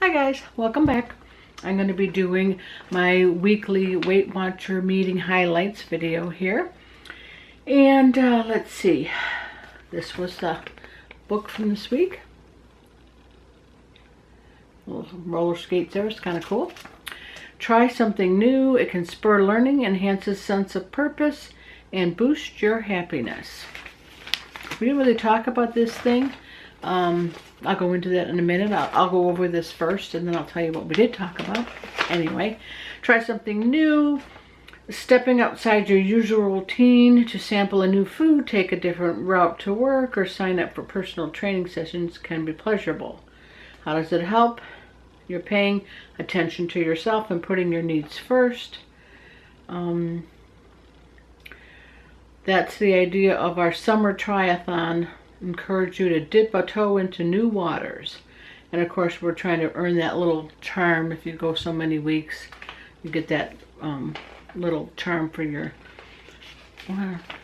Hi guys, welcome back. I'm going to be doing my weekly Weight Watcher meeting highlights video here. And let's see, this was the book from this week. Little roller skates there, it's kind of cool. Try something new. It can spur learning, enhances sense of purpose, and boost your happiness. We didn't really talk about this thing. I'll go into that in a minute. I'll go over this first and then I'll tell you what we did talk about. Anyway, try something new. Stepping outside your usual routine to sample a new food, take a different route to work, or sign up for personal training sessions can be pleasurable. How does it help? You're paying attention to yourself and putting your needs first. That's the idea of our summer triathlon. Encourage you to dip a toe into new waters. And of course we're trying to earn that little charm. If you go so many weeks, you get that little charm for your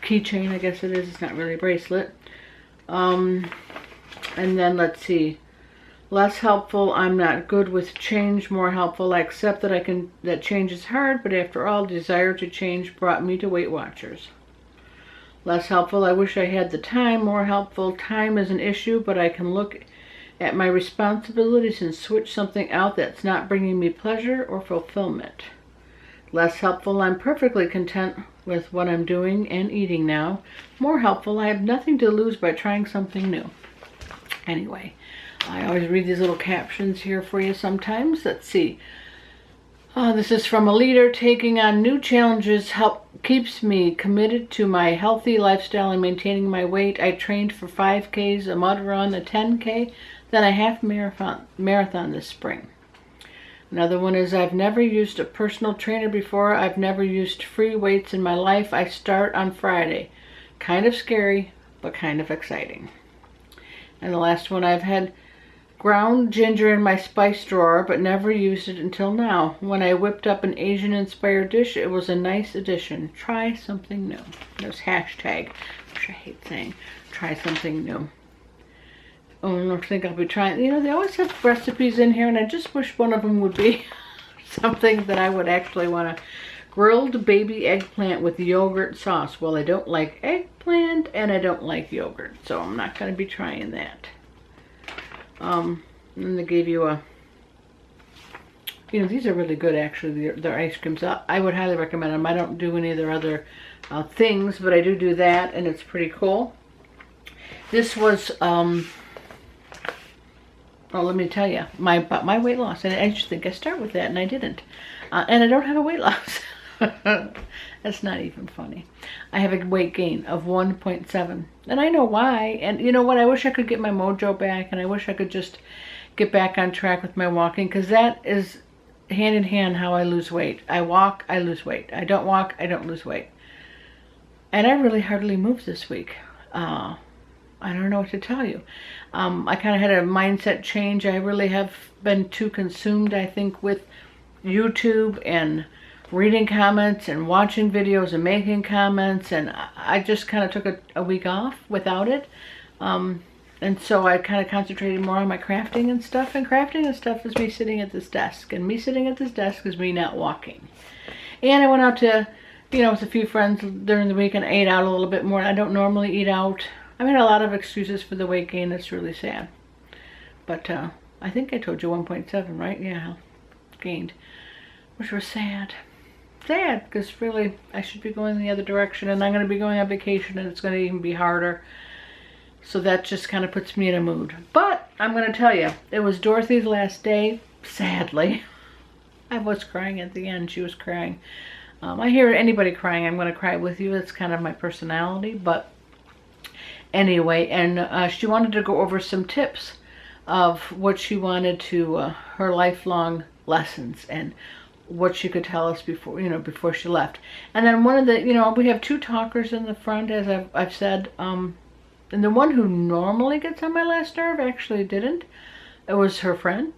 keychain, I guess it is. It's not really a bracelet. And then let's see. Less helpful, I'm not good with change. More helpful, I accept that change is hard, but after all, desire to change brought me to Weight Watchers. Less helpful, I wish I had the time. More helpful, time is an issue, but I can look at my responsibilities and switch something out that's not bringing me pleasure or fulfillment. Less helpful, I'm perfectly content with what I'm doing and eating now. More helpful, I have nothing to lose by trying something new. Anyway, I always read these little captions here for you sometimes. Let's see. This is from a leader. Taking on new challenges keeps me committed to my healthy lifestyle and maintaining my weight. I trained for 5Ks, a mud run, a 10K, then a half marathon this spring. Another one is, I've never used a personal trainer before. I've never used free weights in my life. I start on Friday. Kind of scary, but kind of exciting. And the last one, I've had ground ginger in my spice drawer, but never used it until now. When I whipped up an Asian-inspired dish, it was a nice addition. Try something new. There's hashtag, which I hate saying, try something new. Oh, I don't think I'll be trying. You know, they always have recipes in here, and I just wish one of them would be something that I would actually want to. Grilled baby eggplant with yogurt sauce. Well, I don't like eggplant, and I don't like yogurt, so I'm not going to be trying that. And they gave you a, these are really good actually, their ice creams. I would highly recommend them. I don't do any of their other things, but I do that, and it's pretty cool. This was, well, let me tell you, my weight loss, and I just think I start with that, and I didn't. And I don't have a weight loss. That's not even funny. I have a weight gain of 1.7. And I know why. And you know what? I wish I could get my mojo back. And I wish I could just get back on track with my walking. Because that is hand in hand how I lose weight. I walk, I lose weight. I don't walk, I don't lose weight. And I really hardly moved this week. I don't know what to tell you. I kind of had a mindset change. I really have been too consumed, I think, with YouTube and reading comments and watching videos and making comments, and I just kind of took a week off without it. And so I kind of concentrated more on my crafting and stuff, and crafting and stuff is me sitting at this desk, and me sitting at this desk is me not walking. And I went out to, with a few friends during the week and ate out a little bit more. I don't normally eat out. I made a lot of excuses for the weight gain. That's really sad. But I think I told you 1.7, right? Yeah, gained, which was sad. Sad, because really I should be going the other direction, and I'm going to be going on vacation, and it's going to even be harder. So that just kind of puts me in a mood. But I'm going to tell you, it was Dorothy's last day, sadly. I was crying at the end. She was crying. I hear anybody crying, I'm going to cry with you. That's kind of my personality. But anyway, and she wanted to go over some tips of what she wanted to, her lifelong lessons, and what she could tell us before she left. And then one of the, we have two talkers in the front, as I've said, and the one who normally gets on my last nerve actually didn't. It was her friend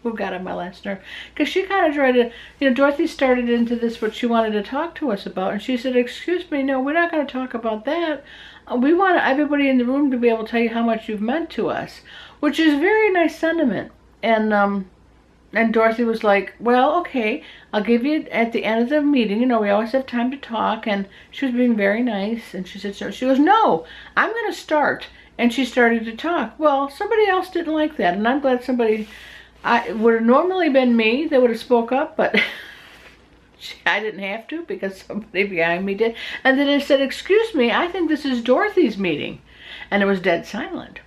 who got on my last nerve, because she kind of tried to, Dorothy started into this what she wanted to talk to us about, and she said, excuse me, no, we're not going to talk about that. We want everybody in the room to be able to tell you how much you've meant to us, which is very nice sentiment. and Dorothy was like, well, okay, I'll give you at the end of the meeting, you know, we always have time to talk. And she was being very nice. And she said, so she goes, no, I'm going to start. And she started to talk. Well, somebody else didn't like that. And I'm glad somebody, it would have normally been me that would have spoke up, but I didn't have to because somebody behind me did. And then it said, excuse me, I think this is Dorothy's meeting. And it was dead silent.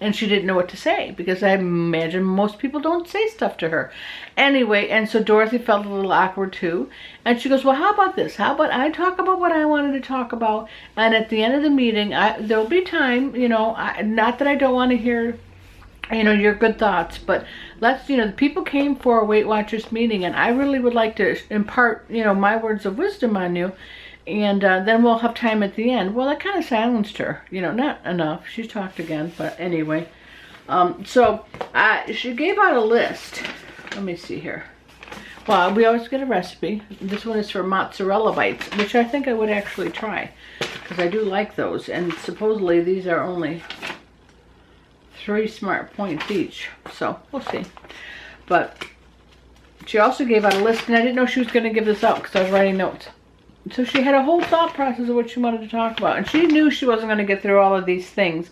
And she didn't know what to say because I imagine most people don't say stuff to her. Anyway, and so Dorothy felt a little awkward too. And she goes, well, how about this? How about I talk about what I wanted to talk about, and at the end of the meeting, there'll be time, you know, not that I don't want to hear, you know, your good thoughts, but let's, you know, the people came for a Weight Watchers meeting, and I really would like to impart, you know, my words of wisdom on you. And then we'll have time at the end. Well, that kind of silenced her. You know, not enough. She talked again, but anyway. So she gave out a list. Let me see here. Well, we always get a recipe. This one is for mozzarella bites, which I think I would actually try, because I do like those. And supposedly these are only 3 smart points each. So we'll see. But she also gave out a list, and I didn't know she was going to give this out because I was writing notes. So she had a whole thought process of what she wanted to talk about. And she knew she wasn't going to get through all of these things.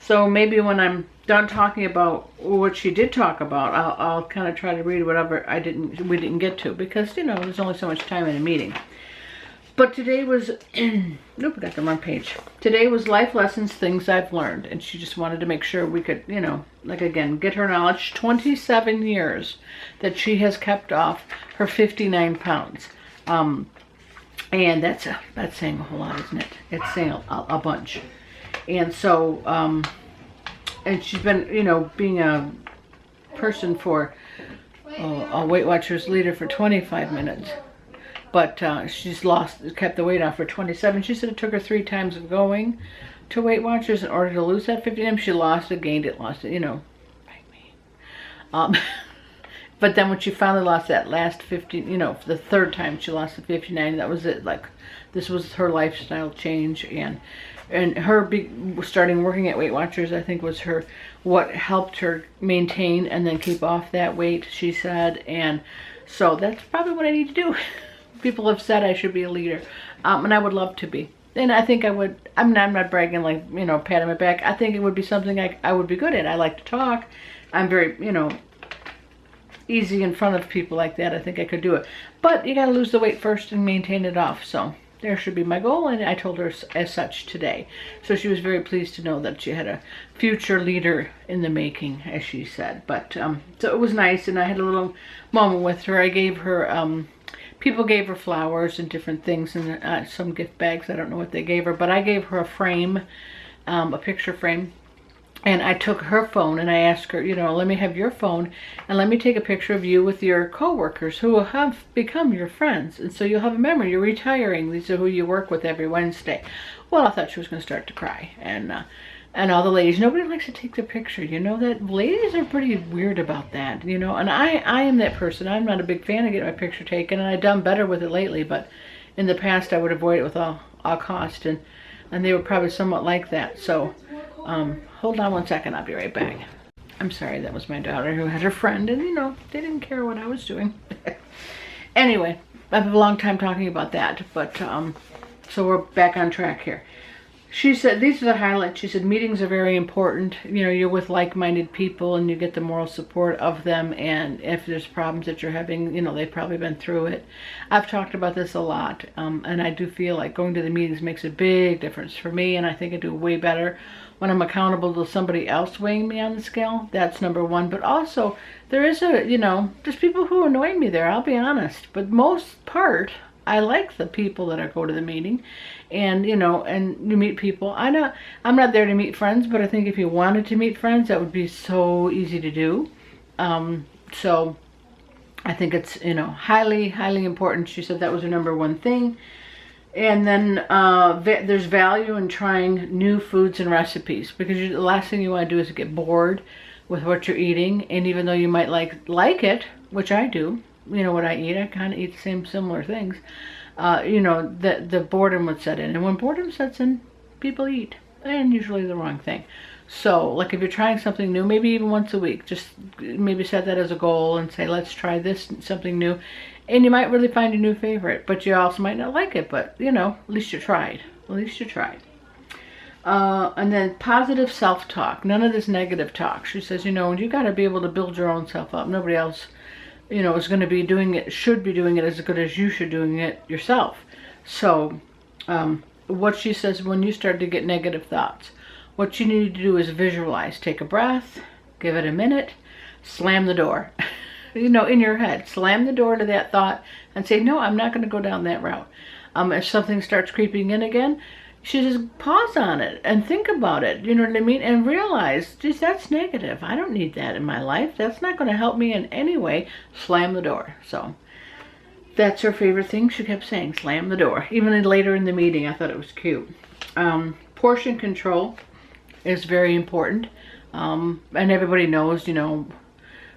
So maybe when I'm done talking about what she did talk about, I'll kind of try to read whatever we didn't get to. Because, you know, there's only so much time in a meeting. But today was, nope, I got the wrong page. Today was life lessons, things I've learned. And she just wanted to make sure we could, you know, like again, get her knowledge. 27 years that she has kept off her 59 pounds. And that's saying a whole lot, isn't it? It's saying a bunch. And so, and she's been, you know, being a person for a Weight Watchers leader for 25 minutes. But she's kept the weight off for 27. She said it took her 3 times of going to Weight Watchers in order to lose that 59. She lost it, gained it, lost it, you know. Bite me. But then when she finally lost that last 50, you know, for the 3rd time she lost the 59, that was it. Like, this was her lifestyle change. And her starting working at Weight Watchers, I think, was what helped her maintain and then keep off that weight, she said. And so that's probably what I need to do. People have said I should be a leader. And I would love to be. And I think I would. I'm not bragging, like, you know, patting my back. I think it would be something I would be good at. I like to talk. I'm very, you know, easy in front of people like that. I think I could do it. But you gotta lose the weight first and maintain it off. So there should be my goal, and I told her as such today. So she was very pleased to know that she had a future leader in the making, as she said. But so it was nice, and I had a little moment with her. I gave her, people gave her flowers and different things, and some gift bags. I don't know what they gave her, but I gave her a frame, a picture frame. And I took her phone and I asked her, you know, let me have your phone and let me take a picture of you with your coworkers who will have become your friends. And so you'll have a memory. You're retiring. These are who you work with every Wednesday. Well, I thought she was going to start to cry. And all the ladies, nobody likes to take the picture. You know that ladies are pretty weird about that, you know. And I am that person. I'm not a big fan of getting my picture taken, and I've done better with it lately. But in the past, I would avoid it with all cost. And they were probably somewhat like that. So hold on one second, I'll be right back. I'm sorry, that was my daughter who had her friend, and you know, they didn't care what I was doing. Anyway, I have a long time talking about that, but so we're back on track here. She said, these are the highlights. She said, meetings are very important. You know, you're with like-minded people and you get the moral support of them. And if there's problems that you're having, you know, they've probably been through it. I've talked about this a lot. And I do feel like going to the meetings makes a big difference for me. And I think I do way better when I'm accountable to somebody else weighing me on the scale. That's number one. But also, there is you know, there's people who annoy me there, I'll be honest. But most part, I like the people that go to the meeting, and you know, and you meet people. I'm not there to meet friends, but I think if you wanted to meet friends, that would be so easy to do. So I think it's, you know, highly, highly important. She said that was her number one thing. And then there's value in trying new foods and recipes, because the last thing you want to do is get bored with what you're eating. And even though you might like it, which I do, you know what I eat, I kind of eat the same similar things, you know, the boredom would set in. And when boredom sets in, people eat, and usually the wrong thing. So like if you're trying something new, maybe even once a week, just maybe set that as a goal and say, let's try this, something new. And you might really find a new favorite, but you also might not like it, but you know, at least you tried. At least you tried. And then positive self-talk. None of this negative talk. She says, you know, you got to be able to build your own self up. Nobody else, you know, is going to be doing it, should be doing it as good as you should doing it yourself. So what she says, when you start to get negative thoughts, what you need to do is visualize. Take a breath, give it a minute, slam the door. You know, in your head, slam the door to that thought and say, no, I'm not going to go down that route. If something starts creeping in again, she says, pause on it and think about it. You know what I mean? And realize, geez, that's negative. I don't need that in my life. That's not going to help me in any way. Slam the door. So that's her favorite thing. She kept saying, slam the door. Even later in the meeting, I thought it was cute. Portion control is very important. And everybody knows, you know,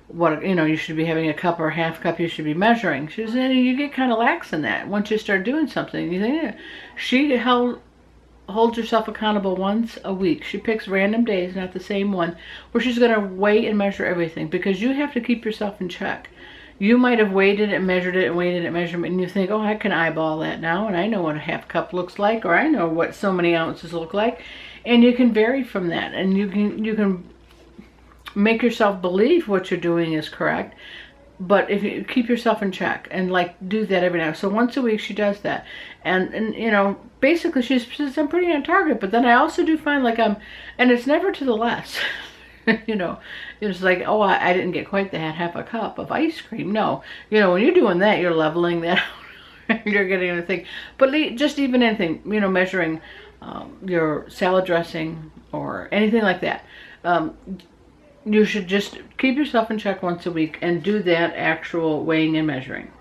what, you know, you should be having a cup or a half cup, you should be measuring. She says, and you get kind of lax in that. Once you start doing something, you think, yeah. She holds herself accountable once a week. She picks random days, not the same one, where she's going to weigh and measure everything, because you have to keep yourself in check. You might have weighed it and measured it and weighed it and measured it, and you think, oh, I can eyeball that now, and I know what a half cup looks like, or I know what so many ounces look like, and you can vary from that, and you can make yourself believe what you're doing is correct. But if you keep yourself in check and like do that every now, so once a week she does that, and you know, basically she says I'm pretty on target. But then I also do find like and it's never to the less. You know, it's like, oh, I didn't get quite that half a cup of ice cream. No, you know, when you're doing that, you're leveling that out. You're getting anything, but just even anything, you know, measuring your salad dressing or anything like that. You should just keep yourself in check once a week and do that actual weighing and measuring.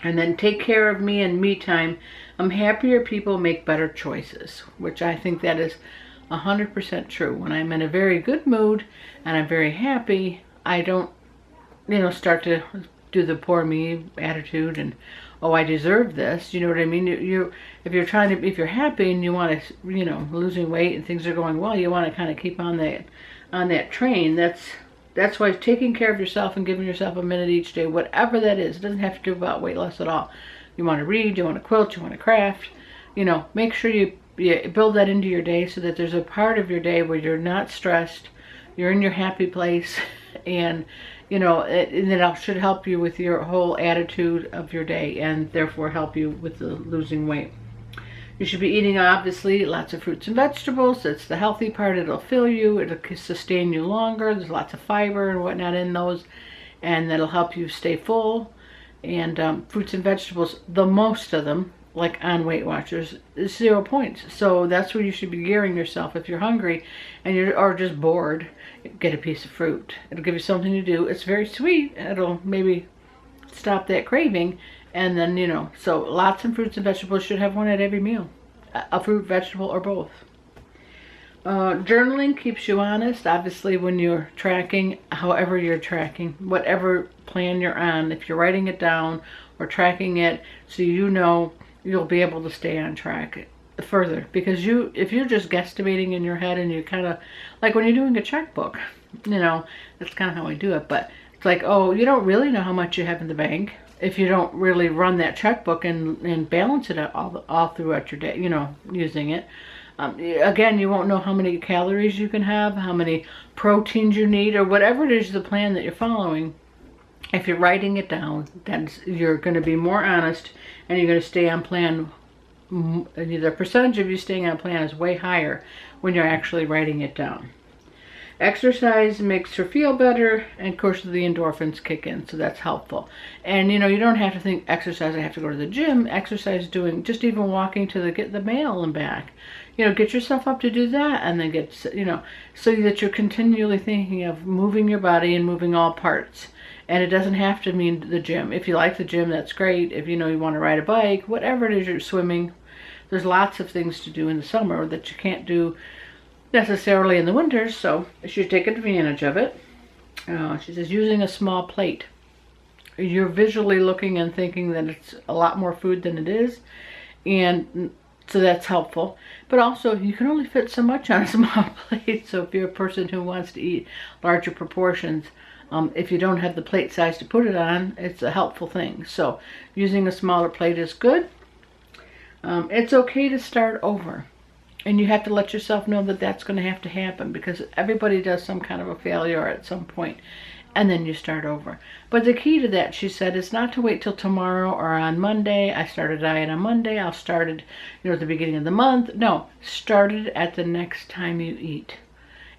And then take care of me and me time. Happier people make better choices, which I think that is 100% true. When I'm in a very good mood and I'm very happy, I don't, you know, start to do the poor me attitude and, oh, I deserve this. You know what I mean? If you're happy and you want to, you know, losing weight and things are going well, you want to kind of keep on that train. That's why taking care of yourself and giving yourself a minute each day, whatever that is, it doesn't have to do about weight loss at all. You want to read, you want to quilt, you want to craft, you know, make sure you build that into your day so that there's a part of your day where you're not stressed, you're in your happy place, and you know, and it should help you with your whole attitude of your day, and therefore help you with the losing weight. You should be eating, obviously, lots of fruits and vegetables. That's the healthy part. It'll fill you. It'll sustain you longer. There's lots of fiber and whatnot in those, and that'll help you stay full. And fruits and vegetables, the most of them, like on Weight Watchers, is 0 points. So that's where you should be gearing yourself. If you're hungry and or just bored, get a piece of fruit. It'll give you something to do. It's very sweet. It'll maybe stop that craving. And then, you know, so lots of fruits and vegetables. Should have one at every meal. A fruit, vegetable, or both. Journaling keeps you honest. Obviously, when you're tracking, however you're tracking, whatever plan you're on, if you're writing it down or tracking it, so you know, you'll be able to stay on track further. Because if you're just guesstimating in your head and you kind of, like when you're doing a checkbook, you know, that's kind of how I do it. But it's like, oh, you don't really know how much you have in the bank if you don't really run that checkbook and balance it all throughout your day, you know, using it. Again, you won't know how many calories you can have, how many proteins you need, or whatever it is, the plan that you're following. If you're writing it down, then you're going to be more honest, and you're going to stay on plan. The percentage of you staying on plan is way higher when you're actually writing it down. Exercise makes her feel better, and of course the endorphins kick in, so that's helpful. And you know, you don't have to think exercise, I have to go to the gym. Exercise, doing just even walking to get the mail and back. You know, get yourself up to do that, and then get, you know, so that you're continually thinking of moving your body and moving all parts. And it doesn't have to mean the gym. If you like the gym, that's great. If you know you want to ride a bike, whatever it is, you're swimming. There's lots of things to do in the summer that you can't do necessarily in the winter, so you should take advantage of it. She says using a small plate. You're visually looking and thinking that it's a lot more food than it is, and so that's helpful. But also, you can only fit so much on a small plate. So if you're a person who wants to eat larger proportions, if you don't have the plate size to put it on, it's a helpful thing. So using a smaller plate is good. It's okay to start over. And you have to let yourself know that that's going to happen, because everybody does some kind of a failure at some point, and then you start over. But the key to that, she said, is not to wait till tomorrow or on Monday. I started a diet on Monday. I'll start it, at the beginning of the month. No, start it at the next time you eat.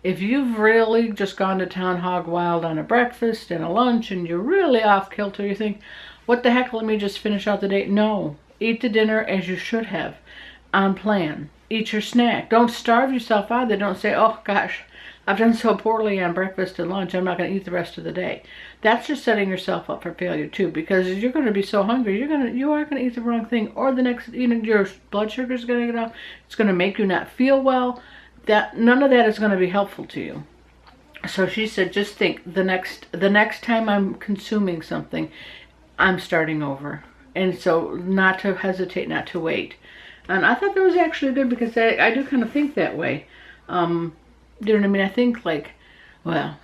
If you've really just gone to town hog wild on a breakfast and a lunch and you're really off kilter, you think, what the heck, let me just finish out the day. No, eat the dinner as you should have, on plan. Eat your snack. Don't starve yourself either. Don't say, oh gosh, I've done so poorly on breakfast and lunch, I'm not going to eat the rest of the day. That's just setting yourself up for failure too, because you're going to be so hungry, you are going to eat the wrong thing, or the next, your blood sugar is going to get up. It's going to make you not feel well. None of that is going to be helpful to you. So she said, just think, the next time I'm consuming something, I'm starting over. And so not to hesitate, not to wait. And I thought that was actually good, because I do kind of think that way. You know what I mean? I think like, well,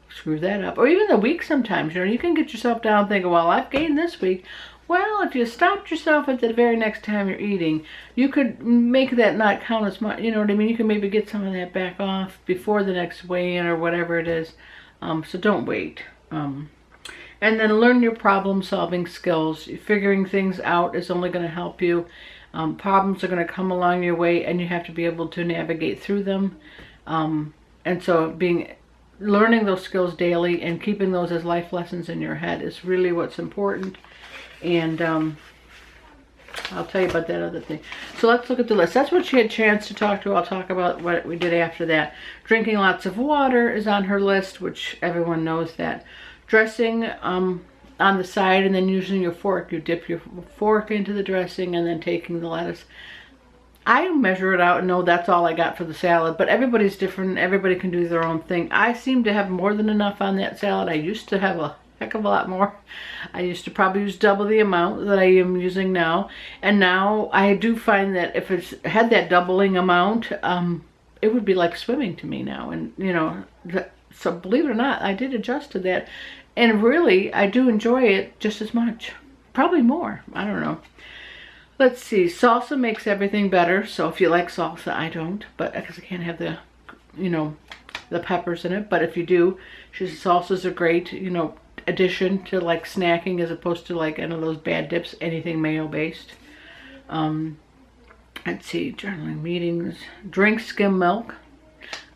screw that up. Or even the week sometimes, you can get yourself down thinking, well, I've gained this week. Well, if you stopped yourself at the very next time you're eating, you could make that not count as much. You know what I mean? You can maybe get some of that back off before the next weigh-in or whatever it is. So don't wait. And then learn your problem-solving skills. Figuring things out is only going to help you. Problems are going to come along your way, and you have to be able to navigate through them. And so learning those skills daily and keeping those as life lessons in your head is really what's important. And I'll tell you about that other thing. So let's look at the list. That's what she had a chance to talk to. I'll talk about what we did after that. Drinking lots of water is on her list, which everyone knows that. Dressing on the side, and then using your fork. You dip your fork into the dressing and then taking the lettuce. I measure it out and know that's all I got for the salad, but everybody's different. Everybody can do their own thing. I seem to have more than enough on that salad. I used to have a heck of a lot more. I used to probably use double the amount that I am using now. And now I do find that if it's had that doubling amount, it would be like swimming to me now. And, so believe it or not, I did adjust to that. And really, I do enjoy it just as much. Probably more. I don't know. Let's see. Salsa makes everything better. So if you like salsa, I don't. But because I can't have the, the peppers in it. But if you do, she says salsas are great, addition to like snacking, as opposed to like any of those bad dips, anything mayo based. Let's see. Journaling, meetings. Drink skim milk.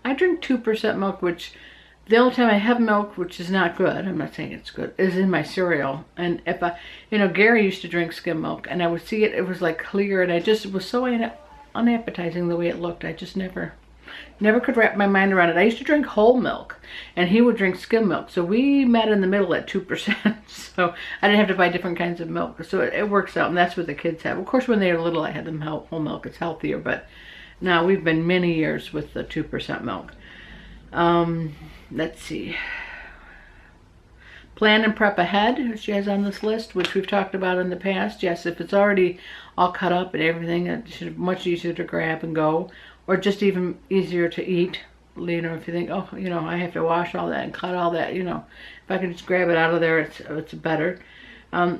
I drink 2% milk, which... The only time I have milk, which is not good, I'm not saying it's good, is in my cereal. And if Gary used to drink skim milk, and I would see it was like clear, and it was so unappetizing the way it looked. I just never could wrap my mind around it. I used to drink whole milk, and he would drink skim milk. So we met in the middle at 2%. So I didn't have to buy different kinds of milk. So it works out, and that's what the kids have. Of course, when they were little, I had them whole milk. It's healthier, but now we've been many years with the 2% milk. Let's see. Plan and prep ahead, she has on this list, which we've talked about in the past. Yes, if it's already all cut up and everything, it's much easier to grab and go, or just even easier to eat. If you think, oh, I have to wash all that and cut all that, if I can just grab it out of there, it's better.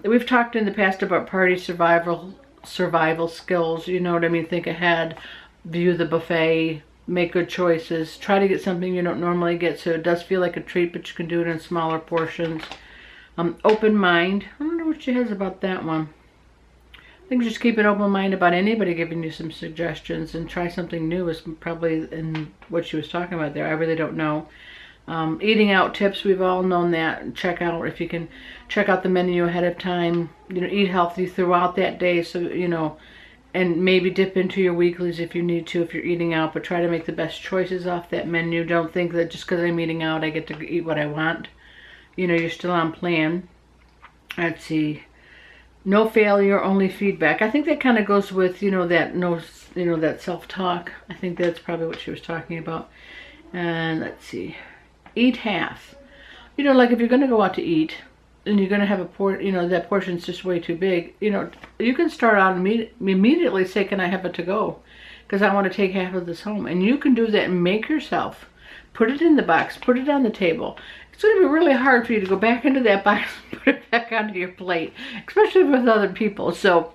We've talked in the past about party survival skills. You know what I mean? Think ahead, view the buffet. Make good choices. Try to get something you don't normally get, so it does feel like a treat, but you can do it in smaller portions. Open mind. I wonder what she has about that one. I think just keep an open mind about anybody giving you some suggestions, and try something new is probably in what she was talking about there. I really don't know. Eating out tips, we've all known that. Check out, if you can check out the menu ahead of time. Eat healthy throughout that day, so and maybe dip into your weeklies if you need to, if you're eating out, but try to make the best choices off that menu. Don't think that just because I'm eating out, I get to eat what I want. You're still on plan. Let's see. No failure, only feedback. I think that kind of goes with, that self-talk. I think that's probably what she was talking about. And let's see. Eat half. Like if you're going to go out to eat, and you're going to have that portion's just way too big, you can start out and immediately say, can I have a to-go? because I want to take half of this home. And you can do that and make yourself. Put it in the box. Put it on the table. It's going to be really hard for you to go back into that box and put it back onto your plate, especially with other people. So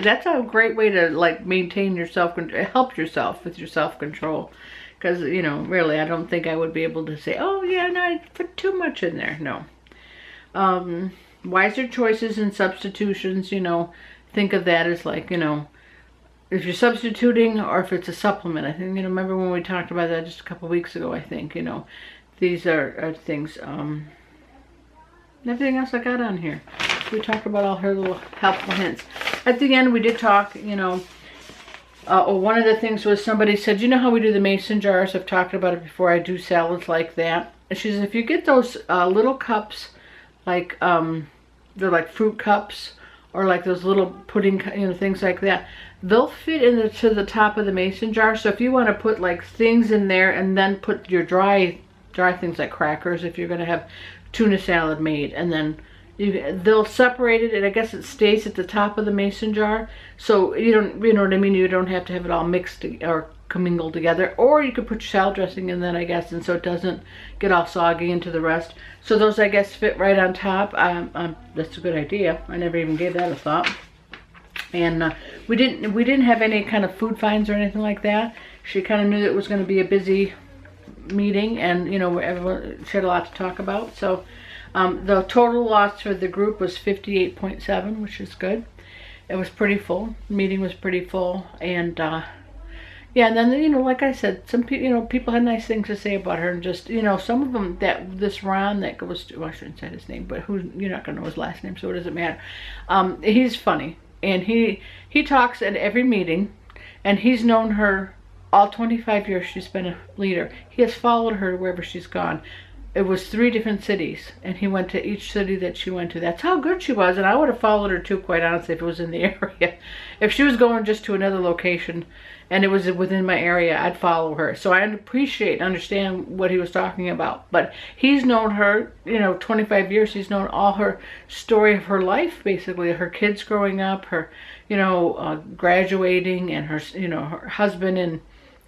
that's a great way to like maintain your help yourself with your self-control. Because, you know, really, I don't think I would be able to say, oh, yeah, no, I put too much in there. No. Wiser choices and substitutions, you know, think of that as like, you know, if you're substituting or if it's a supplement. I think, you know, remember when we talked about that just a couple weeks ago, I think, you know, these are things. Everything else I got on here. We talked about all her little helpful hints. At the end, we did talk, you know, one of the things was somebody said, you know how we do the mason jars? I've talked about it before. I do salads like that. And she says, if you get those little cups, like, they're like fruit cups, or like those little pudding, you know, things like that, they'll fit into the top of the mason jar. So if you want to put like things in there and then put your dry things like crackers, if you're going to have tuna salad made, and then they'll separate it, and I guess it stays at the top of the mason jar. So you know what I mean? You don't have to have it all mixed or commingled together. Or you could put your salad dressing in then, I guess, and so it doesn't get all soggy into the rest. So those, I guess, fit right on top. That's a good idea. I never even gave that a thought. And we didn't have any kind of food finds or anything like that. She kind of knew that it was going to be a busy meeting, and you know, everyone she had a lot to talk about. So the total loss for the group was 58.7, which is good. It was pretty full. The meeting was pretty full, and yeah, and then, you know, like I said, some people, you know, people had nice things to say about her, and just, you know, some of them, this Ron that goes to, well, I shouldn't say his name, but you're not gonna know his last name, so it doesn't matter. He's funny, and he talks at every meeting, and he's known her all 25 years she's been a leader. He has followed her wherever she's gone. It was 3 different cities, and he went to each city that she went to. That's how good she was, and I would have followed her too, quite honestly, if it was in the area. If she was going just to another location and it was within my area, I'd follow her. So I understand what he was talking about. But he's known her, you know, 25 years. He's known all her story of her life, basically, her kids growing up, her, you know, graduating, and her, you know, her husband and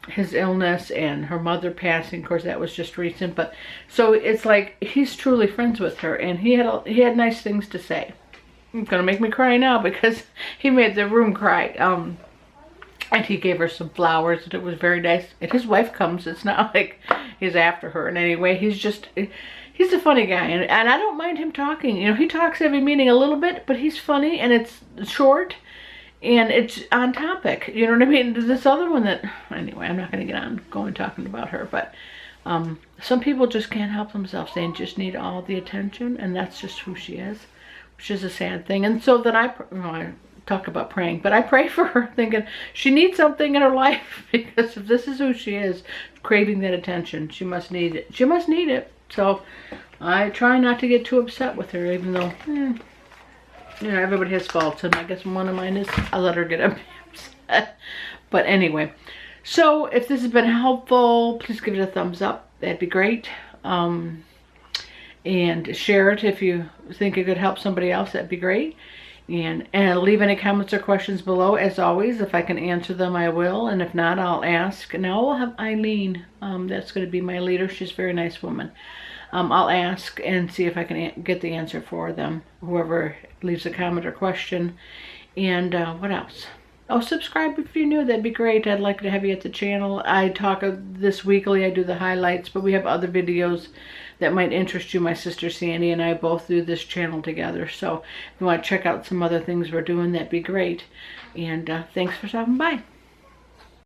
his illness, and her mother passing. Of course, that was just recent. But so it's like he's truly friends with her, and he had nice things to say. It's gonna make me cry now because he made the room cry. And he gave her some flowers, and it was very nice. And his wife comes. It's not like he's after her in any way. He's a funny guy, and I don't mind him talking. You know, he talks every meeting a little bit, but he's funny, and it's short. And it's on topic, you know what I mean? This other one that, anyway, I'm not going to get on going talking about her, but some people just can't help themselves. They just need all the attention, and that's just who she is, which is a sad thing. And so then I talk about praying, but I pray for her, thinking she needs something in her life, because if this is who she is, craving that attention, she must need it. She must need it. So I try not to get too upset with her, even though, you know, everybody has faults, and I guess one of mine is I let her get upset. But anyway, so if this has been helpful, please give it a thumbs up. That'd be great. And share it if you think it could help somebody else. That'd be great. And leave any comments or questions below. As always, if I can answer them, I will. And if not, I'll ask. Now we'll have Eileen. That's going to be my leader. She's a very nice woman. I'll ask and see if I can get the answer for them, whoever leaves a comment or question. And what else? Oh, subscribe if you're new. That'd be great. I'd like to have you at the channel. I talk this weekly. I do the highlights, but we have other videos that might interest you. My sister Sandy and I both do this channel together. So if you want to check out some other things we're doing, that'd be great. And thanks for stopping by.